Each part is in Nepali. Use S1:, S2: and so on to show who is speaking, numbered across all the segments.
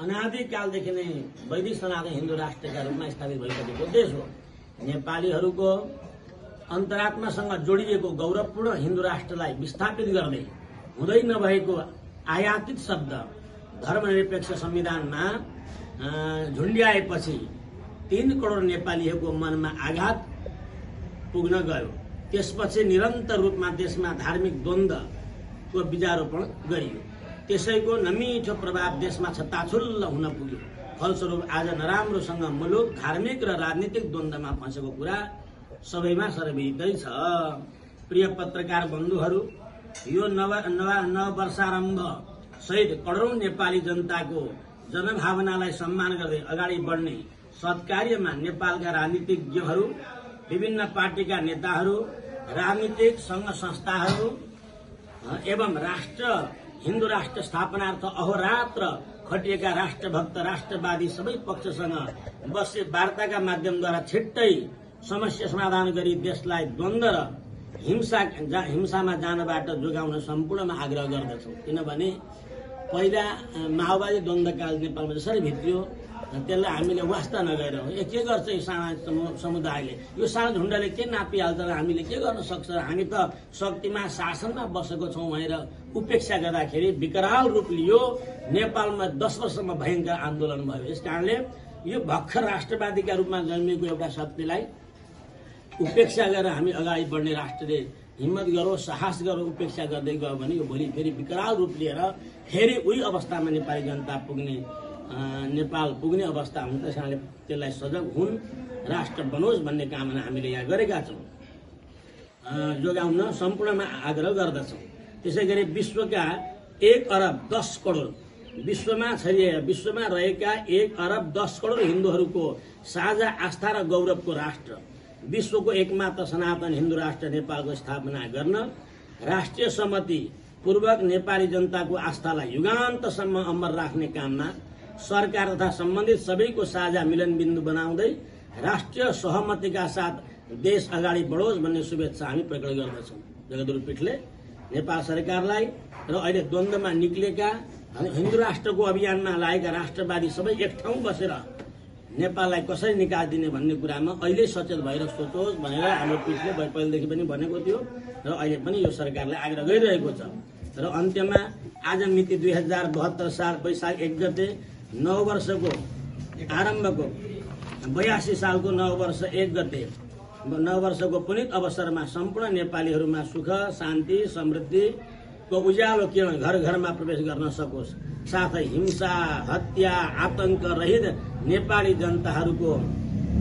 S1: अनादिकालदेखि नै वैदिक सनातन हिन्दू राष्ट्रका रूपमा स्थापित भइसकेको देश हो। नेपालीहरूको अन्तरात्मासँग जोडिएको गौरवपूर्ण हिन्दू राष्ट्रलाई विस्थापित गर्दै हुँदै नभएको आयातित शब्द धर्मनिरपेक्ष संविधानमा झुन्ड्याएपछि 3 करोड नेपालीहरूको मनमा आघात पुग्न गयो। त्यसपछि निरन्तर रूपमा देशमा धार्मिक द्वन्द्वको बीजारोपण गरियो। त्यसैको नमिठो प्रभाव देशमा छत्ताछुल्ल हुन पुग्यो। फलस्वरूप आज नराम्रोसँग मुलुक धार्मिक र राजनीतिक द्वन्द्वमा फँसेको कुरा सबैमा सर्वविदितै छ। प्रिय पत्रकार बन्धुहरू, यो नव वर्षारम्भ सहित करोडौं नेपाली जनताको जनभावनालाई सम्मान गर्दै अगाडि बढ्ने सत्कार्यमा नेपालका राजनीतिज्ञहरू, विभिन्न पार्टीका नेताहरू, राजनीतिक संघ संस्थाहरू एवं हिन्दू राष्ट्र स्थापनार्थ अहोरात्र खटिएका राष्ट्रभक्त राष्ट्रवादी सबै पक्षसँग बसे वार्ताका माध्यमद्वारा छिट्टै समस्या समाधान गरी देशलाई द्वन्द्व र हिंसामा जानबाट जोगाउन सम्पूर्णमा आग्रह गर्दछौँ। किनभने पहिला माओवादी द्वन्द्वकाल नेपालमा जसरी भित्रियो त्यसलाई हामीले वास्ता नगरेर के गर्छ यो साना समुदायले, यो सानो झुण्डले के नापिहाल्छ र हामीले के गर्न सक्छ, हामी त शक्तिमा शासनमा बसेको छौँ भनेर उपेक्षा गर्दाखेरि विकराल रूप लियो। नेपालमा 10 वर्षमा भयङ्कर आन्दोलन भयो। यसकारणले यो भर्खर राष्ट्रवादीका रूपमा जन्मिएको एउटा शक्तिलाई उपेक्षा गरेर हामी अगाडि बढ्ने राष्ट्रले हिम्मत गरो, साहस गरो, उपेक्षा गर्दै गयो भने यो भोलि फेरि विकराल रूप लिएर फेरि उही अवस्थामा नेपाली जनता नेपाल पुग्ने अवस्था हुन्छ। त्यसैले त्यसलाई सजग हुन, राष्ट्र बनोस् भन्ने कामना हामीले यहाँ गरेका छौँ, जोगाउन सम्पूर्णमा आग्रह गर्दछौँ। त्यसै गरी विश्वका 1 अरब 10 करोड विश्वमा रहेका 1 अरब 10 करोड हिन्दूहरूको साझा आस्था र गौरवको राष्ट्र, विश्वको एकमात्र सनातन हिन्दू राष्ट्र नेपालको स्थापना गर्न राष्ट्रिय सहमति पूर्वक नेपाली जनताको आस्थालाई युगान्तसम्म अमर राख्ने काममा सरकार तथा सम्बन्धित सबैको साझा मिलनबिन्दु बनाउँदै राष्ट्रिय सहमतिका साथ देश अगाडि बढोस् भन्ने शुभेच्छा हामी प्रकट गर्दछौँ। जगद्गुरु पीठले नेपाल सरकारलाई र अहिले द्वन्द्वमा निक्लेका हिन्दू राष्ट्रको अभियानमा लागेका राष्ट्रवादी सबै एक ठाउँ बसेर नेपाललाई कसरी निकास दिने भन्ने कुरामा अहिले सचेत भएर सोचोस् भनेर हाम्रो पीठले पहिलेदेखि पनि भनेको थियो र अहिले पनि यो सरकारलाई आग्रह गरिरहेको छ। र अन्त्यमा आज मिति 2072 साल वैशाख 1 गते नव वर्षको आरम्भको 82 सालको नव वर्ष 1 गते नव वर्षको पुनित अवसरमा सम्पूर्ण नेपालीहरूमा सुख, शान्ति, समृद्धिको उज्यालो किरण घर घरमा प्रवेश गर्न सकोस्, साथै हिंसा, हत्या, आतंक रहित नेपाली जनताहरूको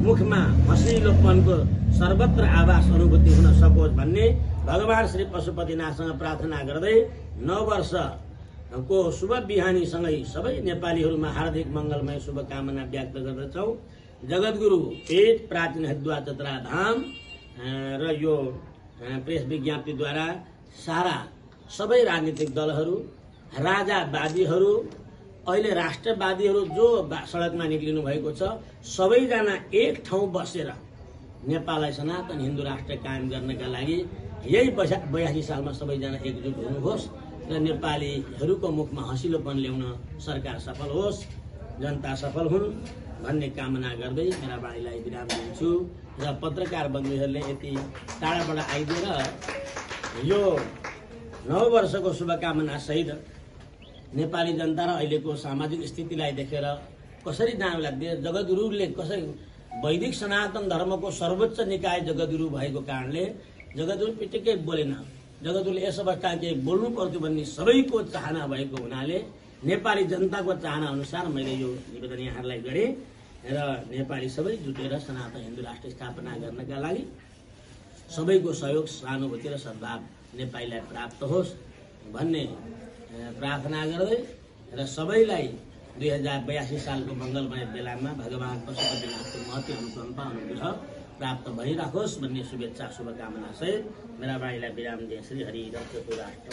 S1: मुखमा हँसिलोपनको सर्वत्र आवास अनुभूति हुन सकोस् भन्ने भगवान श्री पशुपतिनाथसँग प्रार्थना गर्दै नव वर्षको शुभ बिहानीसँगै सबै नेपालीहरूमा हार्दिक मङ्गलमय शुभकामना व्यक्त गर्दछौँ। जगद्गुरु पीठ प्राचीन हरिद्वार चतरा धाम र यो प्रेस विज्ञप्तिद्वारा सारा सबै राजनीतिक दलहरू, राजावादीहरू, अहिले राष्ट्रवादीहरू जो सडकमा निक्लिनु भएको छ, सबैजना एक ठाउँ बसेर नेपाललाई सनातन हिन्दू राष्ट्र कायम गर्नका लागि यही 82 सालमा सबैजना एकजुट हुनुहोस् र नेपालीहरूको मुखमा हँसिलोपन ल्याउन सरकार सफल होस्, जनता सफल हुन् भन्ने कामना गर्दै मेरा बाणीलाई विराम दिन्छु। र पत्रकार बन्धुहरूले यति टाढाबाट आइदिएर यो नव वर्षको शुभकामना सहित नेपाली जनता र अहिलेको सामाजिक स्थितिलाई देखेर कसरी जानलाई जगद्गुरुले कसरी वैदिक सनातन धर्मको सर्वोच्च निकाय जगद्गुरु भएको कारणले जगद्गुरु पिटिकै बोलेन। जगद्गुरुले यस अवस्था केही बोल्नु पर्थ्यो भन्ने सबैको चाहना भएको हुनाले नेपाली जनताको चाहना अनुसार मैले यो निवेदन यहाँहरूलाई गरेँ र नेपाली सबै जुटेर सनातन हिन्दू राष्ट्र स्थापना गर्नका लागि सबैको सहयोग, सहानुभूति र सद्भाव नेपालीलाई प्राप्त होस् भन्ने प्रार्थना गर्दै र सबैलाई 2082 सालको मङ्गलमय बेलामा भगवान पशुपतिनाथको महती अनुकम्पा अनुग्रह प्राप्त भइराखोस् भन्ने शुभेच्छा शुभकामना सहित मेरा बाणीलाई विराम दिए। श्री हरि रक्षतु राष्ट्र।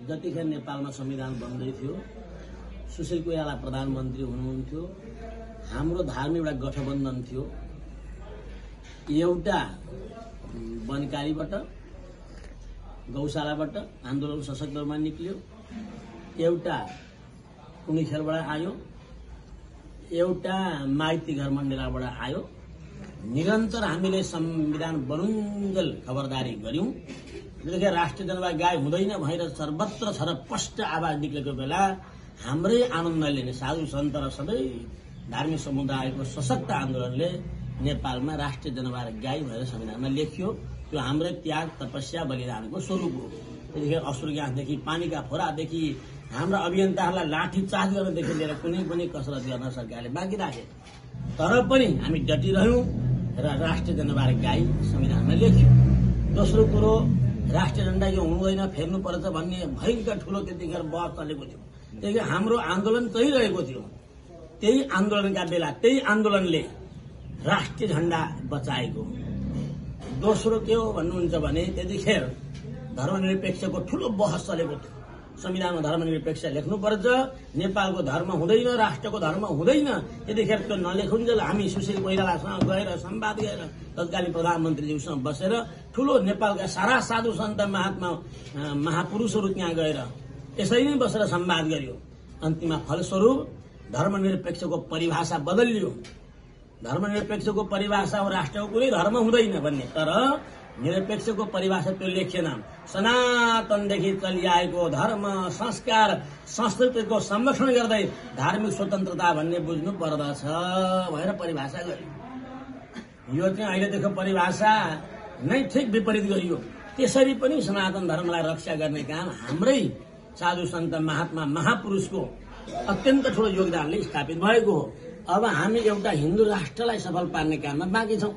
S1: जतिखेर नेपालमा संविधान बन्दै थियो, सुशील कोइराला प्रधानमन्त्री हुनुहुन्थ्यो, हाम्रो धार्मिक एउटा गठबन्धन थियो। एउटा वनकारीबाट, गौशालाबाट आन्दोलन सशक्त रूपमा निक्ल्यो, एउटा कुनै खेलबाट आयो, एउटा माइती घर मण्डेलाबाट आयो। निरन्तर हामीले संविधान बनुन्जेल खबरदारी गर्यौं। जतिखेर राष्ट्रिय जनवाद गाई हुँदैन भनेर सर्वत्र छरपष्ट आवाज निक्लेको बेला हाम्रै आनन्दले नै साधु सन्त र सबै धार्मिक समुदायको सशक्त आन्दोलनले नेपालमा राष्ट्रिय जनवाद गाई भनेर संविधानमा लेखियो। त्यो हाम्रै त्याग, तपस्या, बलिदानको स्वरूप हो। त्यतिखेर असुर ग्यासदेखि, पानीका फोरादेखि, हाम्रा अभियन्ताहरूलाई लाठी चार्ज गर्नदेखि लिएर कुनै पनि कसरत गर्न सरकारले बाँकी राखे। तर पनि हामी डटिरह्यौं र राष्ट्रिय जनवाद गाई संविधानमा लेख्यो। दोस्रो कुरो, राष्ट्रिय झण्डा यो हुँदैन, फेर्नुपर्छ भन्ने भयंकर ठूलो त्यतिखेर बहस चलेको थियो। त्यतिखेर हाम्रो आन्दोलन चलिरहेको थियो। त्यही आन्दोलनका बेला त्यही आन्दोलनले राष्ट्रिय झण्डा बचाएको। दोस्रो के हो भन्नुहुन्छ भने त्यतिखेर धर्मनिरपेक्षको ठूलो बहस चलेको थियो। संविधानमा धर्मनिरपेक्ष लेख्नुपर्छ, नेपालको धर्म हुँदैन, राष्ट्रको धर्म हुँदैन। यतिखेर त्यो नलेखुन्जेल हामी सुशील कोइरालासँग गएर संवाद गरेर तत्कालीन प्रधानमन्त्रीज्यूसँग बसेर ठूलो नेपालका सारा साधु सन्त महात्मा महापुरुषहरू त्यहाँ गएर यसरी नै बसेर संवाद गर्यो। अन्तिममा फलस्वरूप धर्मनिरपेक्षको परिभाषा बदलियो। धर्मनिरपेक्षको परिभाषा हो राष्ट्रको कुनै धर्म हुँदैन भन्ने, तर निरपेक्षको परिभाषा त्यो लेखिएन। सनातनदेखि चलिआएको धर्म, संस्कार, संस्कृतिको संरक्षण गर्दै धार्मिक स्वतन्त्रता भन्ने बुझ्नु पर्दछ भनेर परिभाषा गरियो। यो चाहिँ अहिलेदेखि परिभाषा नै ठिक विपरीत गरियो। त्यसरी पनि सनातन धर्मलाई रक्षा गर्ने काम हाम्रै साधु सन्त महात्मा महापुरुषको अत्यन्त ठूलो योगदानले स्थापित भएको हो। अब हामी एउटा हिन्दू राष्ट्रलाई सफल पार्ने काममा बाँकी छौं।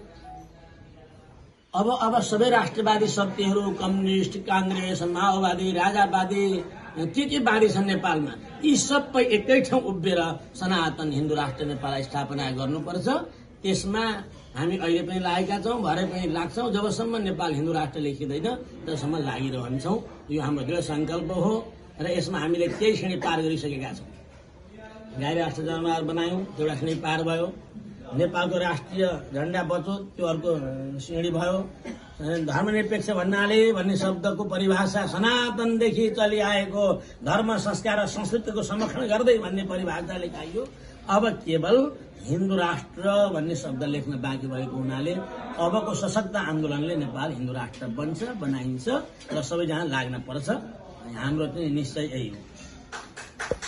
S1: अब सबै राष्ट्रवादी शक्तिहरू, कम्युनिस्ट, कांग्रेस, माओवादी, राजावादी के वादी छन् नेपालमा, यी सबै एकै ठाउँ उभिएर सनातन हिन्दू राष्ट्र नेपाललाई स्थापना गर्नुपर्छ। त्यसमा हामी अहिले पनि लागेका छौं, भरे पनि लाग्छौं। जबसम्म नेपाल हिन्दू राष्ट्र लेखिँदैन तबसम्म लागिरहन्छौं। यो हाम्रो दृढ संकल्प हो र यसमा हामीले केही श्रेणी पार गरिसकेका छौं। गाई राष्ट्र जनवाद बनायौं, एउटा श्रेणी पार भयो। नेपालको राष्ट्रिय झण्डा बच्यो, त्यो अर्को श्रेणी भयो। धर्मनिरपेक्ष भन्ने शब्दको परिभाषा सनातनदेखि चलिआएको धर्म, संस्कार र संस्कृतिको संरक्षण गर्दै भन्ने परिभाषा लेखाइयो। अब केवल हिन्दू राष्ट्र भन्ने शब्द लेख्न बाँकी भएको हुनाले अबको सशक्त आन्दोलनले नेपाल हिन्दू राष्ट्र बन्छ, बनाइन्छ र सबैजना लाग्न पर्छ। हाम्रो चाहिँ निश्चय यही हो।